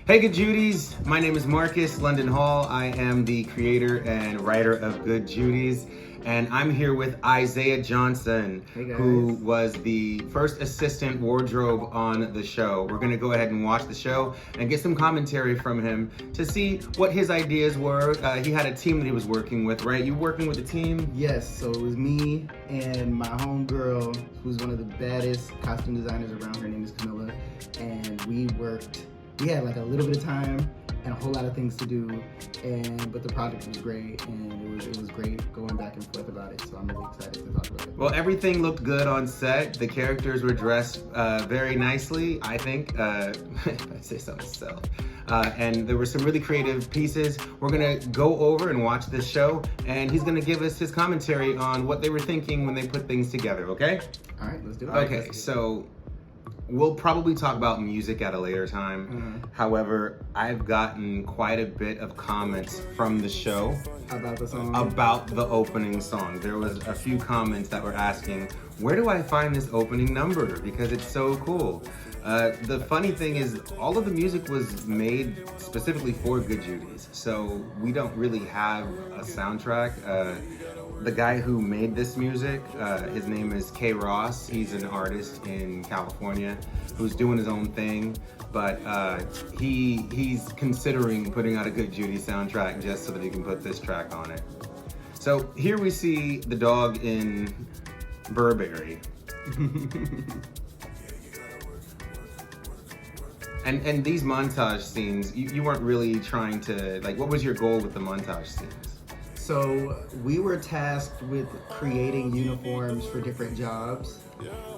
Hey, Good Judys. My name is Marcus London Hall. I am the creator and writer of Good Judys. And I'm here with Isaiah Johnson, Hey guys. who was the first assistant wardrobe on the show. We're going to go ahead and watch the show and get some commentary from him to see what his ideas were. He had a team that he was working with, right? You working with a team? Yes, so it was me and my homegirl, who's one of the baddest costume designers around. Her name is Camilla. And we had like a little bit of time and a whole lot of things to do, but the project was great, and it was great going back and forth about it, so I'm really excited to talk about it. Well, everything looked good on set. The characters were dressed very nicely, I think, if I say so myself. And there were some really creative pieces. We're gonna go over and watch this show, and he's gonna give us his commentary on what they were thinking when they put things together, okay? All right, let's do it. Okay, so we'll probably talk about music at a later time. Mm-hmm. However, I've gotten quite a bit of comments from the show About the song? about the opening song. There was a few comments that were asking, where do I find this opening number? Because it's so cool. The funny thing is, all of the music was made specifically for Good Judys, so we don't really have a soundtrack. The guy who made this music, his name is K. Ross. He's an artist in California who's doing his own thing, but he's considering putting out a Good Judy soundtrack just so that he can put this track on it. So here we see the dog in Burberry. And these montage scenes, you weren't really trying to, like, what was your goal with the montage scenes? So we were tasked with creating uniforms for different jobs.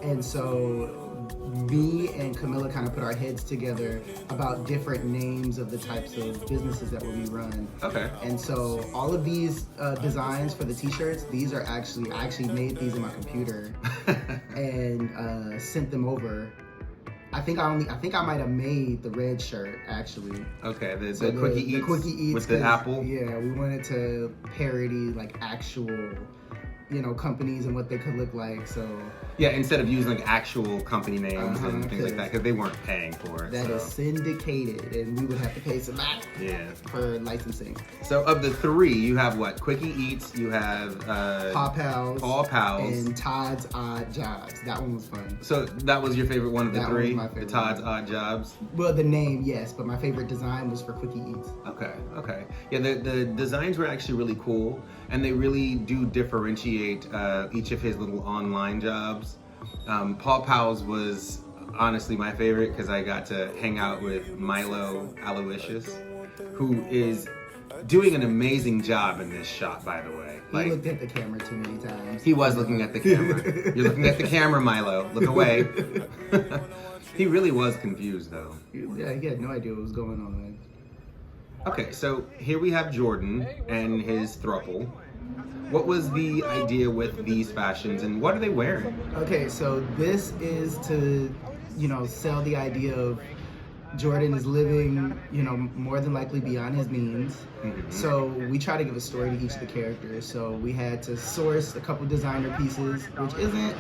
And so me and Camilla kind of put our heads together about different names of the types of businesses that will be run. Okay. And so all of these designs for the t-shirts, I actually made these in my computer and sent them over. I think I might have made the red shirt actually. Okay, the Quickie Eats with the apple. Yeah, we wanted to parody like actual, companies and what they could look like. So yeah, instead of using like actual company names and things like that, because they weren't paying for it. That is syndicated, and we would have to pay some back. Yeah. For licensing. So of the three, you have what? Quickie Eats. You have Paw Pals. And And Todd's Odd Jobs. That one was fun. So that was your favorite one of the That three? was my favorite The Todd's one. Odd Jobs? Well, the name, yes, but my favorite design was for Quickie Eats. Okay. Yeah, the designs were actually really cool, and they really do differentiate each of his little online jobs. Paw Pals was honestly my favorite because I got to hang out with Milo Aloysius, who is doing an amazing job in this shot, by the way. He looked at the camera too many times. He was looking at the camera. You're looking at the camera, Milo. Look away. He really was confused, though. Yeah, he had no idea what was going on. Okay, so here we have Jordan and his throuple. What was the idea with these fashions, and what are they wearing? Okay, so this is to, sell the idea of Jordan is living, more than likely beyond his means. Mm-hmm. So we try to give a story to each of the characters. So we had to source a couple designer pieces, which isn't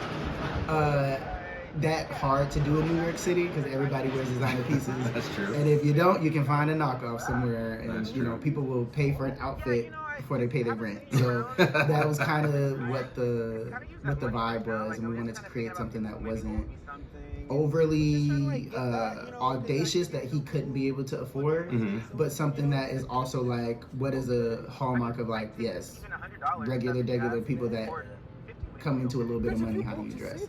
that hard to do in New York City because everybody wears designer pieces. That's true. And if you don't, you can find a knockoff somewhere, and That's true. people will pay for an outfit before they pay their rent. So that was kind of what the vibe was, and we wanted to create something that wasn't overly audacious that he couldn't be able to afford, but something that is also like, what is a hallmark of like, yes, regular people that come into a little bit of money, how do you dress?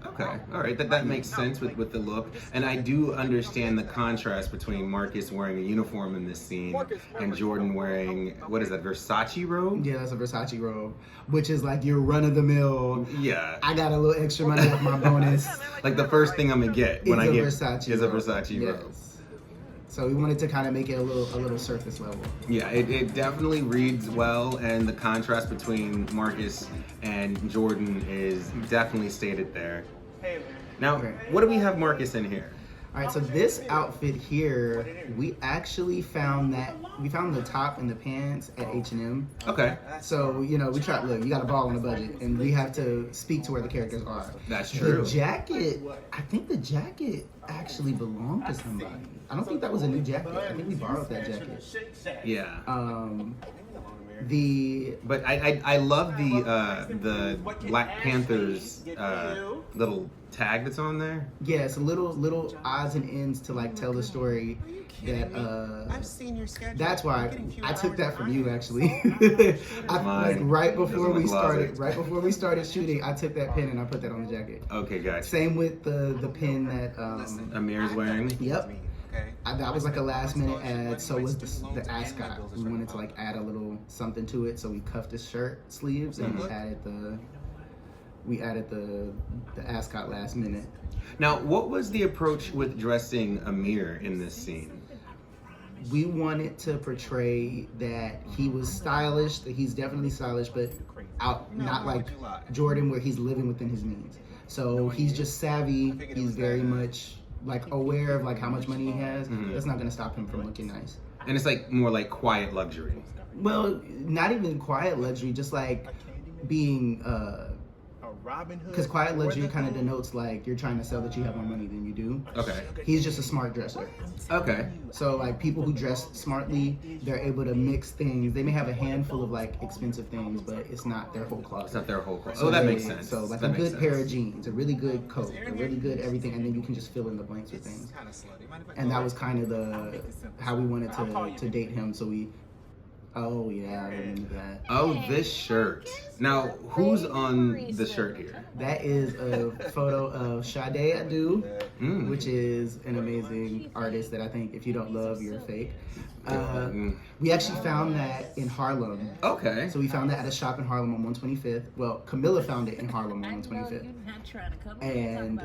Okay, all right, that makes sense with the look, and I do understand the contrast between Marcus wearing a uniform in this scene and Jordan wearing, what is that, Versace robe? Yeah, that's a Versace robe, which is like your run-of-the-mill. Yeah. I got a little extra money with my bonus. Like the first thing I'm gonna get when I get Versace is a robe. Versace robe. Yes. So we wanted to kind of make it a little surface level. Yeah, it definitely reads well, and the contrast between Marcus and Jordan is definitely stated there. Now, what do we have Marcus in here? All right, so this outfit here, we actually found the top and the pants at H&M. Okay. So, you know, we tried, look, you got to ball on the budget, and we have to speak to where the characters are. That's true. The jacket, I think the jacket actually belonged to somebody. I don't think that was a new jacket. I think we borrowed that jacket. Yeah. But I love the Black Panther's little tag that's on there. Yeah, it's little odds and ends to like tell the story that that's why I took that from you actually. Like right before we started shooting, I took that pin and I put that on the jacket. Okay, guys. Same with the pin that Amir's wearing. Yep. That was like a last minute ad. So was the ascot. We wanted to like add a little something to it, so we cuffed his shirt sleeves and we added the ascot last minute. Now, what was the approach with dressing Amir in this scene? We wanted to portray that he was stylish, that he's definitely stylish, but not like Jordan where he's living within his means. So he's just savvy. He's very much like aware of like how much money he has. That's not gonna stop him from looking nice. And it's like more like quiet luxury. Well, not even quiet luxury, just like being because quiet luxury kind of denotes like you're trying to sell that you have more money than you do. Okay. He's just a smart dresser. Okay. So like people who dress smartly, they're able to mix things. They may have a handful of like expensive things, but it's not their whole closet. It's not their whole closet. So that makes sense. So like that a good pair of jeans, a really good coat, a really good everything, and then you can just fill in the blanks with things. And that was kind of how we wanted to date him. So we. Oh yeah, I remember that. Oh, this shirt. Now, who's on the shirt here? That is a photo of Sade Adu, which is an amazing artist that I think if you don't love, you're fake. We actually found that in Harlem. Okay. So we found that at a shop in Harlem on 125th. Well, Camilla found it in Harlem on 125th. And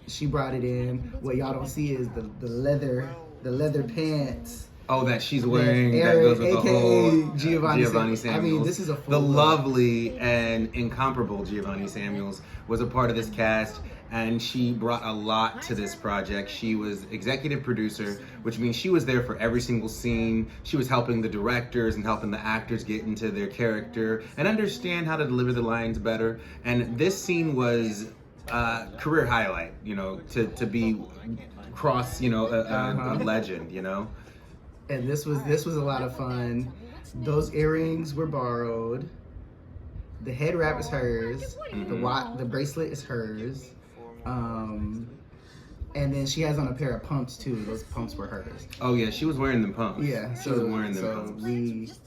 she brought it in. What y'all don't see is the leather pants. Oh, that she's wearing, Eric, that goes with the AKA whole Giovanni Samuels. I mean, this is a full look. lovely and incomparable Giovanni Samuels was a part of this cast, and she brought a lot to this project. She was executive producer, which means she was there for every single scene. She was helping the directors and helping the actors get into their character and understand how to deliver the lines better. And this scene was career highlight, you know, to be cross, you know, a legend, you know. And this was a lot of fun. Those earrings were borrowed. The head wrap is hers. The bracelet is hers. And then she has on a pair of pumps too. Those pumps were hers. Oh yeah, she was wearing them pumps. Yeah, she was wearing them pumps.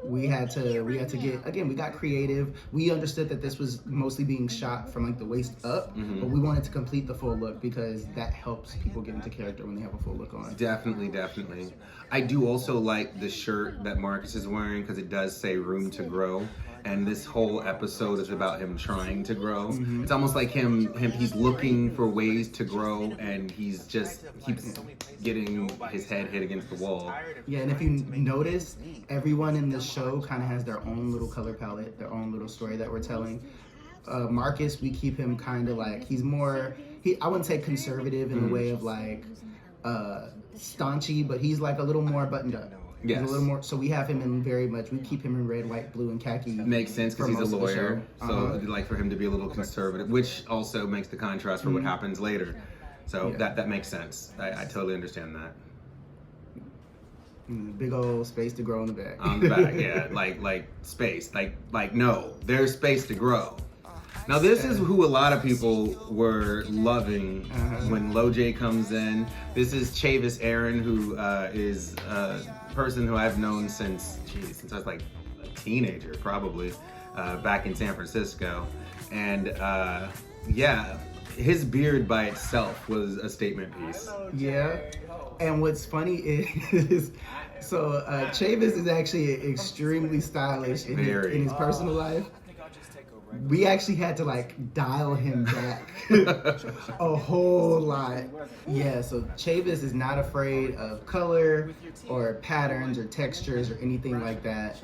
We had to get, again, we got creative. We understood that this was mostly being shot from like the waist up, but we wanted to complete the full look because that helps people get into character when they have a full look on. Definitely. I do also like the shirt that Marcus is wearing because it does say room to grow. And this whole episode is about him trying to grow. It's almost like he's looking for ways to grow, and he's just keeps getting his head hit against the wall. Yeah, and if you notice, everyone in this show kind of has their own little color palette, their own little story that we're telling. Marcus, we keep him kind of like, he's more, I wouldn't say conservative in the way of like staunchy, but he's like a little more buttoned up. Yes. He's a little more, so we have him in we keep him in red, white, blue, and khaki. Makes sense because he's a lawyer, so I'd like for him to be a little conservative, which also makes the contrast for what happens later. So that makes sense. I totally understand that. Big old space to grow in the back. On the back, yeah, like space, like no, there's space to grow. Now this is who a lot of people were loving when Lo J comes in. This is Chavis Aaron, who is a person who I've known since I was like a teenager, probably, back in San Francisco. And yeah, his beard by itself was a statement piece. Yeah, and what's funny is, so Chavis is actually extremely stylish in his personal life. We actually had to like dial him back a whole lot. Yeah, so Chavis is not afraid of color or patterns or textures or anything like that.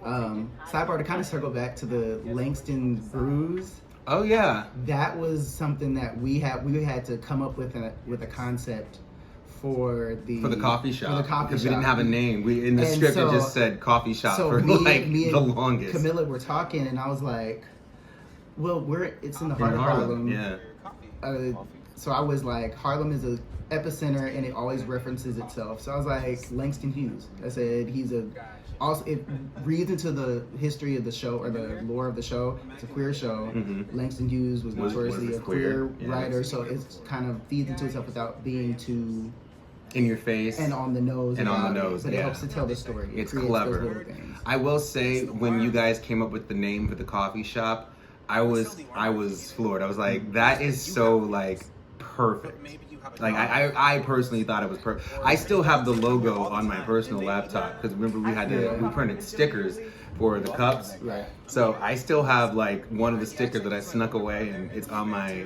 Sidebar, to kind of circle back to the Langston bruise. Oh yeah. That was something that we had to come up with a concept for the coffee shop. For the coffee because shop. we didn't have a name. We in the And script so- it just said coffee shop So for me the and longest. Camilla were talking, and I was like, "Well, it's in the In heart of Harlem, Harlem." yeah. So I was like, Harlem is a epicenter, and it always references itself. So I was like, Langston Hughes. I said also it reads into the history of the show or the lore of the show. It's a queer show. Mm-hmm. Langston Hughes was notoriously a queer yeah. writer, so it kind of feeds into itself without being too In your face. and on the nose. And on the about it, nose, but yeah. it helps to tell the story. It It's creates clever. those little things. I will say, when you guys came up with the name for the coffee shop, I was floored. I was like, that is so like perfect. Like I personally thought it was perfect. I still have the logo on my personal laptop because remember we printed stickers for the cups. Right. So I still have like one of the stickers that I snuck away, and it's on my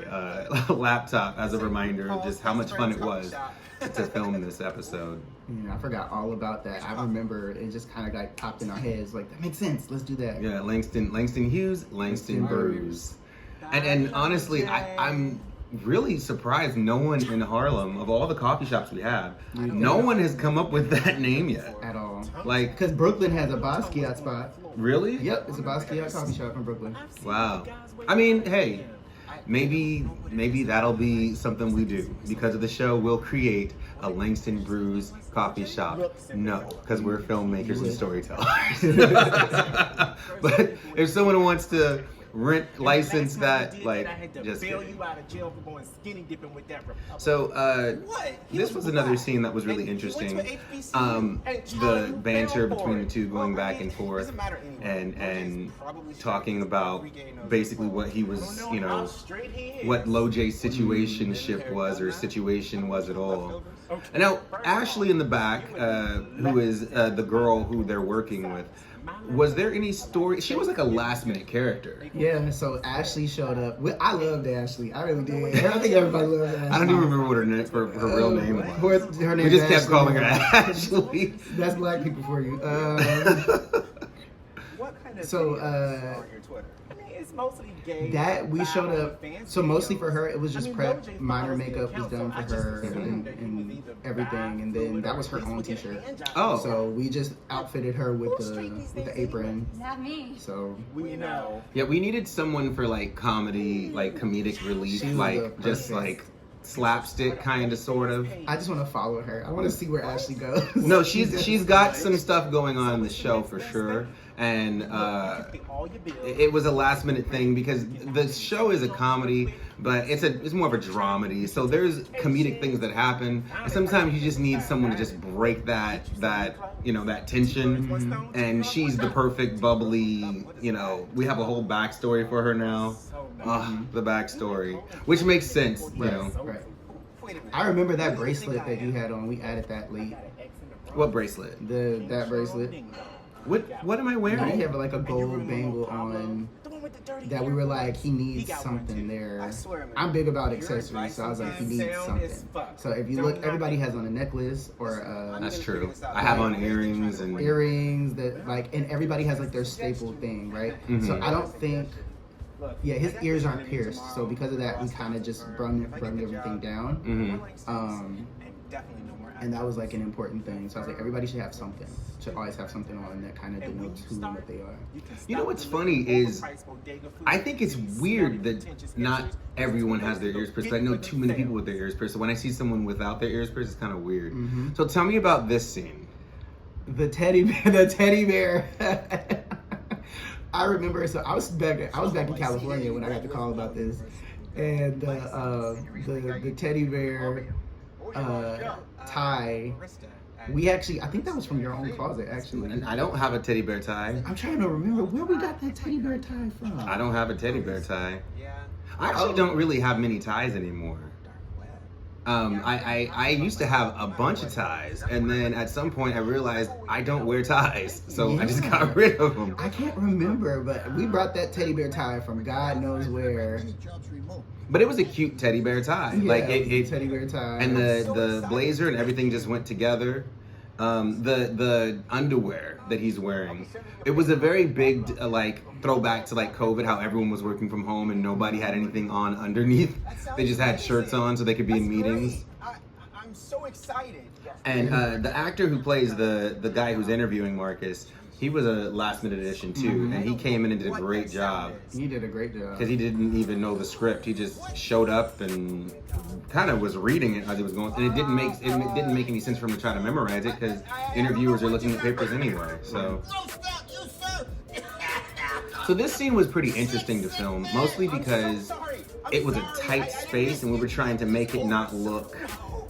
laptop as a reminder of just how much fun it was to film this episode. Yeah, I forgot all about that. I remember it just kind of like popped in our heads. Like, that makes sense. Let's do that. Yeah, Langston Hughes, Langston Brews. And honestly, I'm really surprised no one in Harlem, of all the coffee shops we have, no one has come up with that name yet. At all. Like, Because Brooklyn has a Basquiat spot. really? Yep, it's a Basquiat coffee shop in Brooklyn. Wow. I mean, hey, maybe that'll be something we do. Because of the show, we'll create a Langston Brews coffee shop. No, because we're filmmakers and storytellers. But if someone wants to license that, like, just kidding. So, this was another scene that was really interesting. The banter between the two going back and forth and talking about basically what he was, you know, what Lo J's situation was at all. And now, Ashley in the back, who is the girl who they're working with, was there any story? She was like a last minute character. Yeah, so Ashley showed up. I loved Ashley. I really did. I think everybody loved Ashley. I don't even remember what her real name was. Her name We just is kept Ashley. calling her Ashley. That's black people for you. So, that we showed up. So mostly for her, it was just prep. Minor makeup was done for her and everything, and then that was her own T-shirt. Oh, So we just outfitted her with the apron. Not me. So yeah, we needed someone for like comedy, like comedic relief, She was like the just perfect- like slapstick kind of sort of. I just want to follow her. I want to see where Ashley goes. No, she's got some stuff going on in the show for sure, and it was a last minute thing because the show is a comedy, but it's more of a dramedy. So there's comedic things that happen, and sometimes you just need someone to just break that tension. And she's the perfect bubbly. We have a whole backstory for her now. The backstory, which makes sense. Right. I remember that bracelet that you had on. We added that late. What bracelet? That bracelet. What am I You wearing? have like a gold bangle on. That we were like, he needs something there. I'm big about accessories, so I was like, he needs something. So if you look, everybody has on a necklace or That's true. I have on earrings and earrings that like, and everybody has like their staple thing, right? So I don't think. Yeah, his ears aren't pierced, so because of that, we kind of just brung everything down. And that was like an important thing. So I was like, everybody should have something. Should always have something on that kind of denotes who and what they are. You know what's funny is, I think it's weird that not everyone has their ears pierced. I know too many people with their ears pierced. So when I see someone without their ears pierced, it's kind of weird. So tell me about this scene. The teddy bear. I remember. So I was back in California when I got the call about this, and the teddy bear tie. I think that was from your own closet, actually. And I don't have a teddy bear tie. I'm trying to remember where we got that teddy bear tie from. I don't have a teddy bear tie. I actually don't really have many ties anymore. I used to have a bunch of ties, and then at some point I realized I don't wear ties, so I just got rid of them. I can't remember, but we brought that teddy bear tie from God knows where. But it was a cute teddy bear tie. Yeah, Like it was a it teddy bear tie. and the blazer and everything just went together. The underwear that he's wearing, it was a very big like throwback to like COVID, how everyone was working from home and nobody had anything on underneath. They just had shirts on so they could be in meetings. I'm so excited. And the actor who plays the guy who's interviewing Marcus, he was a last minute addition too, and he came in and did a great job. He did a great job. Because he didn't even know the script. He just showed up and kind of was reading it as it was going. And it didn't make any sense for him to try to memorize it because interviewers are looking at papers anyway. So this scene was pretty interesting to film, mostly because it was a tight space and we were trying to make it not look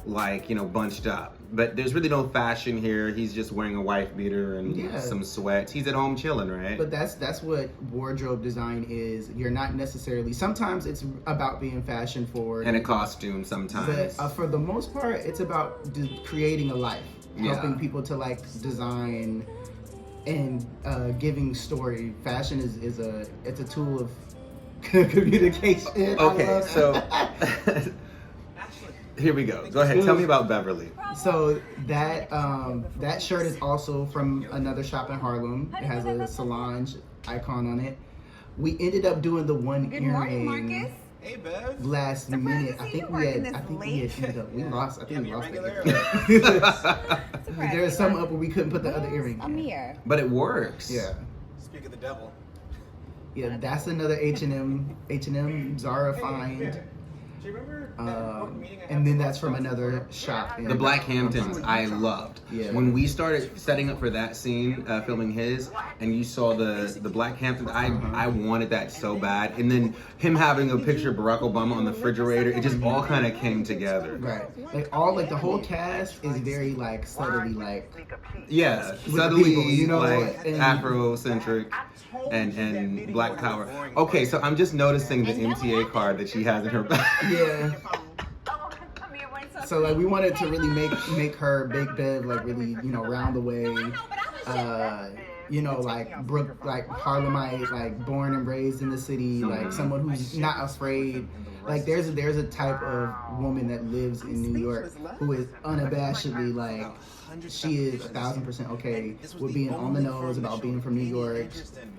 like, you know, bunched up. But there's really no fashion here. He's just wearing a wife beater and some sweats. He's at home chilling, right? But that's what wardrobe design is. You're not necessarily, sometimes it's about being fashion forward. And a costume sometimes. But for the most part, it's about creating a life. Helping people to like design and giving story. Fashion is a tool of communication. Okay, so here we go. Go ahead. Tell me about Beverly. So that shirt is also from another shop in Harlem. It has a Solange icon on it. We ended up doing the one earring Hey, Bev. last minute. I think we had ended up. We lost the earring. There was some up where we couldn't put the other earring. Amir. But it works. Yeah. Speak of the devil. Yeah, that's another H&M Zara find. Do you remember and then that's from another shop. The Black Hamptons, I loved. Yeah. When we started setting up for that scene, filming his, and you saw the Black Hamptons, I wanted that so bad. And then him having a picture of Barack Obama on the refrigerator, it just all kind of came together. Right. The whole cast is very like subtly like. Yeah, subtly, people, you know, like Afrocentric and Black Power. Okay, so I'm just noticing the MTA card that she has in her back. Yeah. So like we wanted to really make her Big Bev like really, you know, round the way, you know, like Harlemite, like born and raised in the city, like someone who's not afraid. Like there's a type of woman that lives in New York who is unabashedly like she is 1,000% okay with being on the nose about being from New York,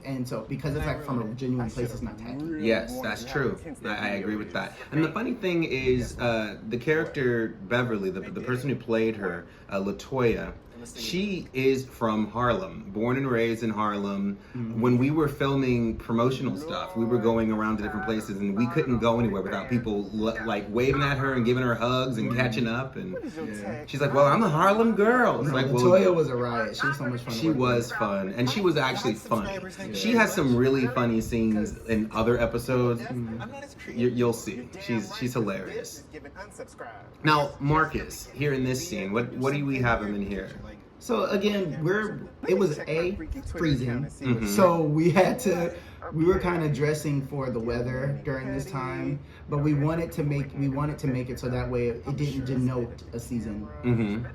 and so because it's like from a genuine place, it's not tacky. Yes, that's true. I agree with that. And the funny thing is, the character Beverly, the person who played her, Latoya, she is from Harlem, born and raised in Harlem. When we were filming promotional stuff, we were going around to different places and we couldn't go anywhere without people like waving at her and giving her hugs and catching up. And she's like, well, I'm a Harlem girl. It's like, well, Latoya was a riot. She was so much fun. She was fun. And she was actually funny. She has some really funny scenes in other episodes. You'll see. She's hilarious. Now, Marcus, here in this scene, what do we have him in here? So again, it was freezing, so we were kind of dressing for the weather during this time, but we wanted to make it so that way it didn't denote a season.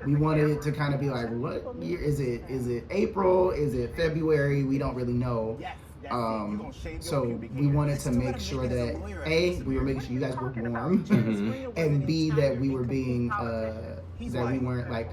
We wanted it to kind of be like, what year is it? Is it April? Is it February? We don't really know. So we wanted to make sure that A, we were making sure you guys were warm, and B, that we were being that we weren't like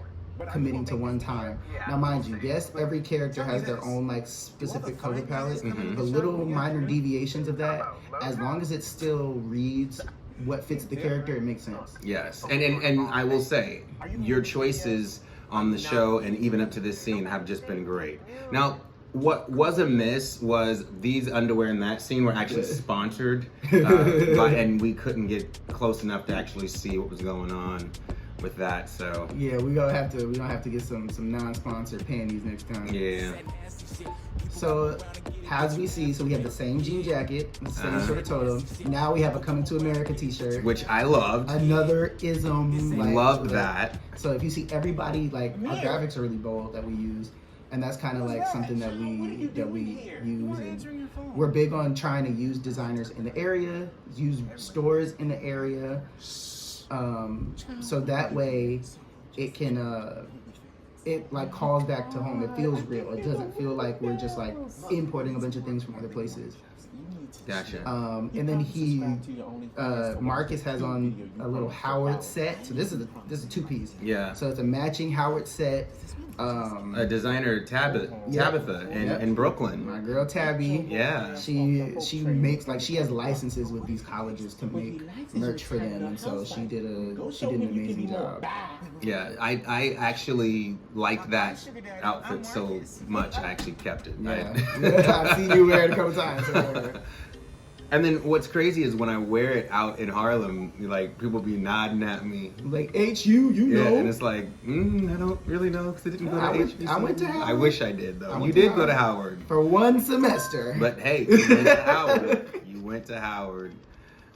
committing to one time. Now mind you, yes, every character has their own like specific color palette, but little minor deviations of that, as long as it still reads what fits the character, it makes sense. Yes, and I will say, your choices on the show and even up to this scene have just been great. Now, what was a miss was these underwear in that scene were actually sponsored, and we couldn't get close enough to actually see what was going on with that. So yeah, we gonna have to get some non-sponsored panties next time. Yeah. So as we see, so we have the same jean jacket, the same sort of totem. Now we have a Coming to America t-shirt, which I loved. Another ism. Loved that. So if you see everybody, like our graphics are really bold that we use. And that's kind of like something that we use, and we're big on trying to use designers in the area, use stores in the area, so that way it can it like calls back to home. It feels real. It doesn't feel like we're just like importing a bunch of things from other places. Gotcha. And then Marcus has on a little Howard set. So this is a two-piece. Yeah. So it's a matching Howard set. A designer Tabitha in Brooklyn. My girl Tabby. Yeah. She makes she has licenses with these colleges to make merch for them, and so she did an amazing job. Yeah, I actually like that outfit so much. I actually kept it. Yeah. I've seen you wear it a couple times. So. And then what's crazy is when I wear it out in Harlem, like people be nodding at me. Like HU, you know. Yeah, and it's like, I don't really know because I didn't go to HBCU. I went to Howard. I wish I did though. You did go to Howard. For one semester. But hey, you went to Howard. You went to Howard.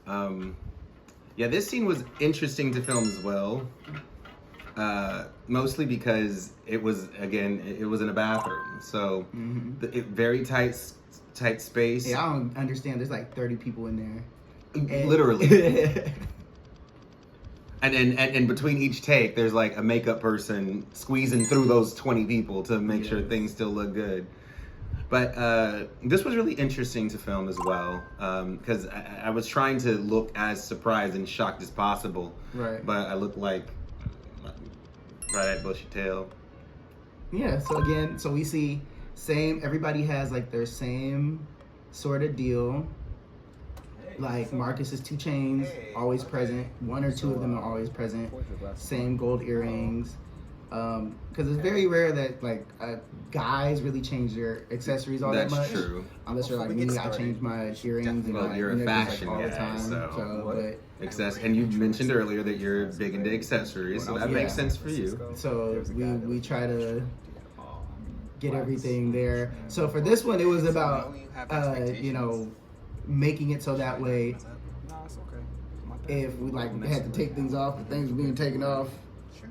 Yeah, this scene was interesting to film as well. Mostly because it was in a bathroom. So very tight space. Yeah, I don't understand. There's like 30 people in there. Literally. and between each take, there's like a makeup person squeezing through those 20 people to make sure things still look good. But this was really interesting to film as well, because I was trying to look as surprised and shocked as possible. Right. But I looked like right at bushy tail. Yeah, so we see everybody has like their same sort of deal. Like Marcus is 2 chains, always present. 1 or 2 of them are always present. Same gold earrings. Because it's very rare that like guys really change their accessories all that much. That's true. Unless you're like me, I change my earrings and well, my you're a necklace, fashion all the guy, time. And you mentioned earlier that you're big into accessories, so that makes sense for you. So we try to get everything there. So for this one, it was about making it so that way if we had to take things off, the things were being taken off.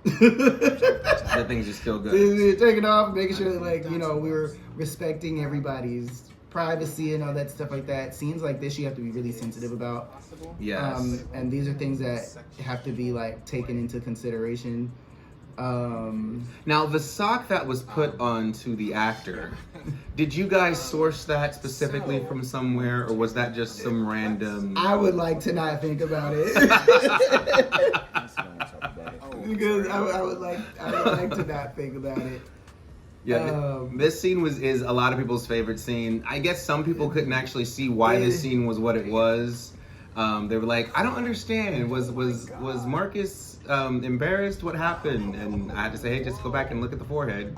The things are still good. Things were taken off, making sure that we were respecting everybody's privacy and all that stuff like that. Scenes like this you have to be really sensitive about. Yes. And these are things that have to be taken into consideration. Now the sock that was put onto the actor, did you guys source that specifically from somewhere, or was that just some random? I would like to not think about it. Because I would like to not think about it. Yeah, this scene is a lot of people's favorite scene. I guess some people couldn't actually see why this scene was what it was. They were like, I don't understand. Was Marcus embarrassed? What happened? And I had to say, hey, just go back and look at the forehead.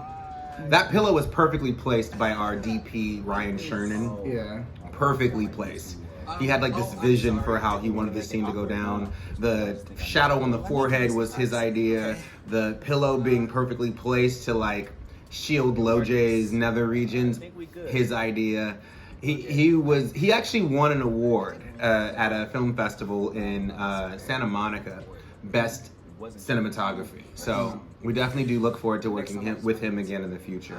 That pillow was perfectly placed by our DP, Ryan Sherman. Yeah. Perfectly placed. He had this vision for how he wanted this scene to go down. The shadow on the forehead was his idea. The pillow being perfectly placed to shield Lojay's nether regions, his idea. He actually won an award at a film festival in Santa Monica, Best Cinematography. So we definitely do look forward to working with him again in the future.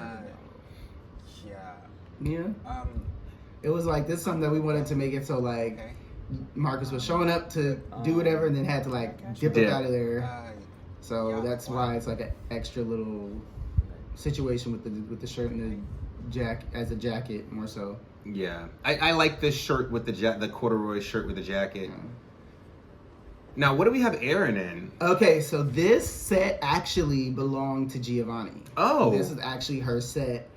Yeah. It was this is something that we wanted to make it so Marcus was showing up to do whatever and then had to dip up out of there. So that's why it's an extra little situation with the shirt and the jacket more so. Yeah, I like this shirt with the corduroy shirt with the jacket. Yeah. Now, what do we have Aaron in? Okay, so this set actually belonged to Giovanni. Oh, this is actually her set.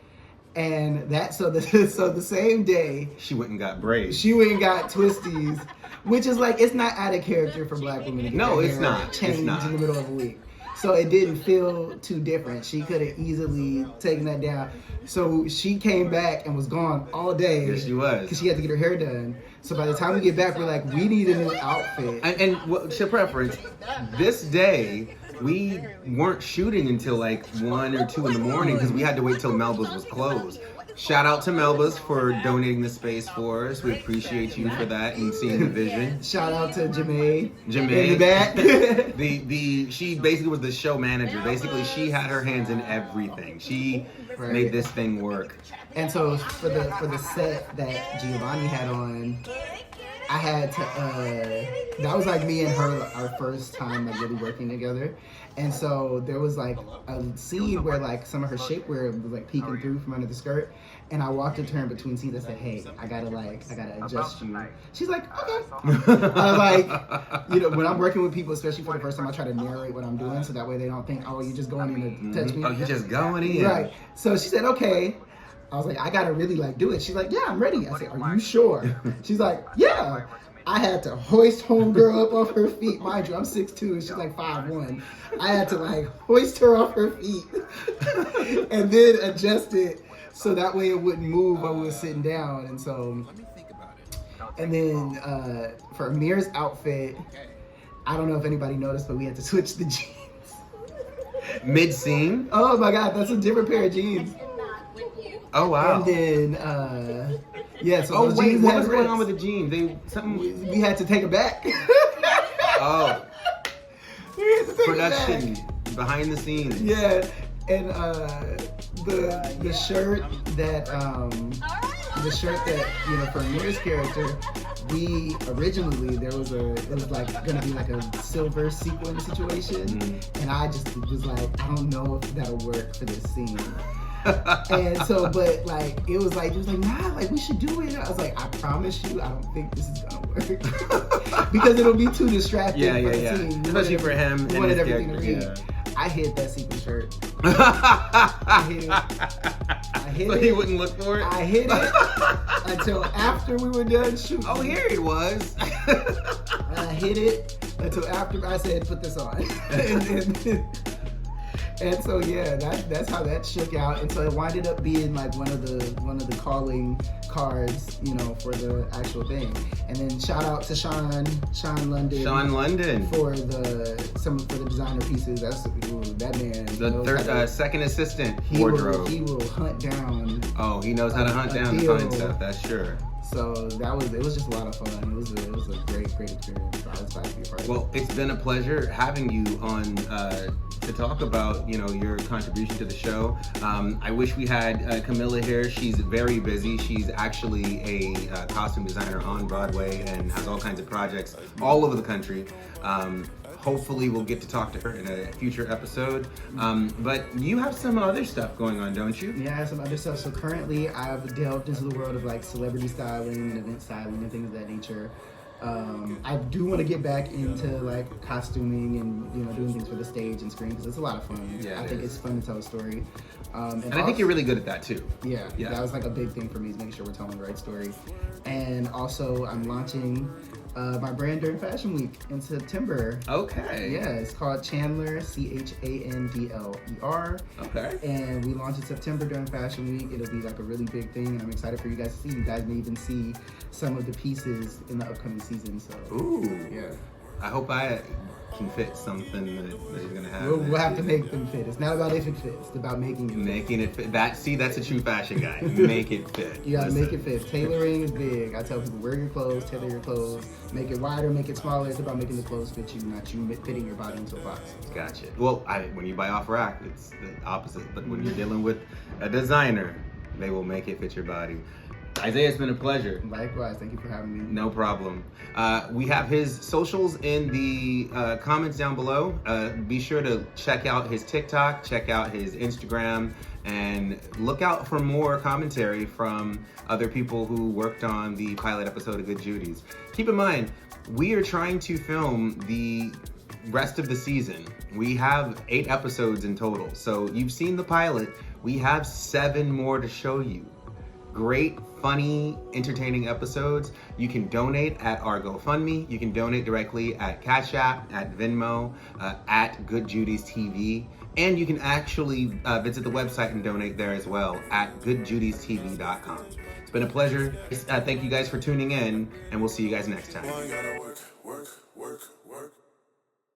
And so the same day she went and got braids. She went and got twisties, which is it's not out of character for black women to get their hair changed in the middle of a week. So it didn't feel too different. She could have easily taken that down. So she came back and was gone all day. Yes, she was. Because she had to get her hair done. So by the time we get back, we're we need a new outfit. And what's your preference? This day, we weren't shooting until 1 or 2 in the morning because we had to wait till Melba's was closed. Shout out to Melba's for donating the space for us. We appreciate you for that and seeing the vision. Shout out to Jamae in the back. She basically was the show manager. Basically, she had her hands in everything. She made this thing work. And so for the set that Giovanni had on, I had to, that was like me and her, our first time like really working together. And so there was like a scene where like some of her shapewear was like peeking through from under the skirt. And I walked into her in between scenes. I said, hey, I gotta adjust you. She's like, okay. I was like, you know, when I'm working with people, especially for the first time, I try to narrate what I'm doing so that way they don't think, oh, you're just going in to touch me. Oh, you're just going in. Right. So she said, okay. I was like, I gotta really like do it. She's like, yeah, I'm ready. I said, are you sure? She's like, yeah. I had to hoist homegirl up off her feet. Mind you, I'm 6'2" and she's like 5'1". I had to like hoist her off her feet and then adjust it so that way it wouldn't move while we were sitting down. And so, and then for Amir's outfit, I don't know if anybody noticed, but we had to switch the jeans. Mid-scene? Oh my God, that's a different pair of jeans. Oh wow. And then, yeah, so oh those wait, jeans what had was going rips. on with the jeans? We had to take it back. Oh. We had to take Production, it back. behind the scenes. Yeah, and the shirt that you know for Amir's character, we originally it was like gonna be like a silver sequin situation, and I just was like, I don't know if that'll work for this scene. And so, but like it was like nah, like we should do it. I was like, I promise you, I don't think this is gonna work because it'll be too distracting. Yeah, for yeah, the yeah. scene. Especially for him and wanted his everything to character. read. Yeah. I hid that sequin shirt. I hid it. So he wouldn't look for it? I hid it until after we were done shooting. Oh, here he was. I hid it until after I said, put this on. And so yeah, that's how that shook out. And so it winded up being like one of the calling cards, you know, for the actual thing. And then shout out to Sean London. Sean London. For the designer pieces. That's that man. The second assistant he wardrobe. He will hunt down. Oh, he knows how to hunt down the fine stuff, that's sure. So it was just a lot of fun. It was a great experience. I was glad to be a part of it. Well, it's been a pleasure having you on to talk about, you know, your contribution to the show. I wish we had Camilla here. She's very busy. She's actually a costume designer on Broadway and has all kinds of projects all over the country. Hopefully we'll get to talk to her in a future episode. But you have some other stuff going on, don't you? Yeah, I have some other stuff. So currently I've delved into the world of like celebrity styling and event styling and things of that nature. I do want to get back into like costuming and, you know, doing things for the stage and screen because it's a lot of fun. Yeah, I think it's fun to tell a story. And I think you're really good at that too. Yeah, that was like a big thing for me is making sure we're telling the right story. And also I'm launching my brand during Fashion Week in September. Okay. Yeah, it's called Chandler, Chandler. Okay. And we launch in September during Fashion Week. It'll be like a really big thing, and I'm excited for you guys to see. You guys may even see some of the pieces in the upcoming season. So, ooh. Yeah. I hope I can fit something that you're gonna have. We'll have to make them fit. It's not about if it fits. It's about making it fit. Making it fit. That's a true fashion guy. Make it fit. You gotta make it fit. Tailoring is big. I tell people, wear your clothes, tailor your clothes, make it wider, make it smaller. It's about making the clothes fit you, not you fitting your body into a box. Gotcha. Well, when you buy off rack, it's the opposite. But when you're dealing with a designer, they will make it fit your body. Isaiah, it's been a pleasure. Likewise, thank you for having me. No problem. We have his socials in the comments down below. Be sure to check out his TikTok, check out his Instagram, and look out for more commentary from other people who worked on the pilot episode of Good Judys. Keep in mind, we are trying to film the rest of the season. We have 8 episodes in total. So you've seen the pilot. We have 7 more to show you. Great, funny, entertaining episodes. You can donate at our GoFundMe. You can donate directly at Cash App, at Venmo, at Good Judys TV. And you can actually visit the website and donate there as well at goodjudystv.com. It's been a pleasure. Thank you guys for tuning in, and we'll see you guys next time.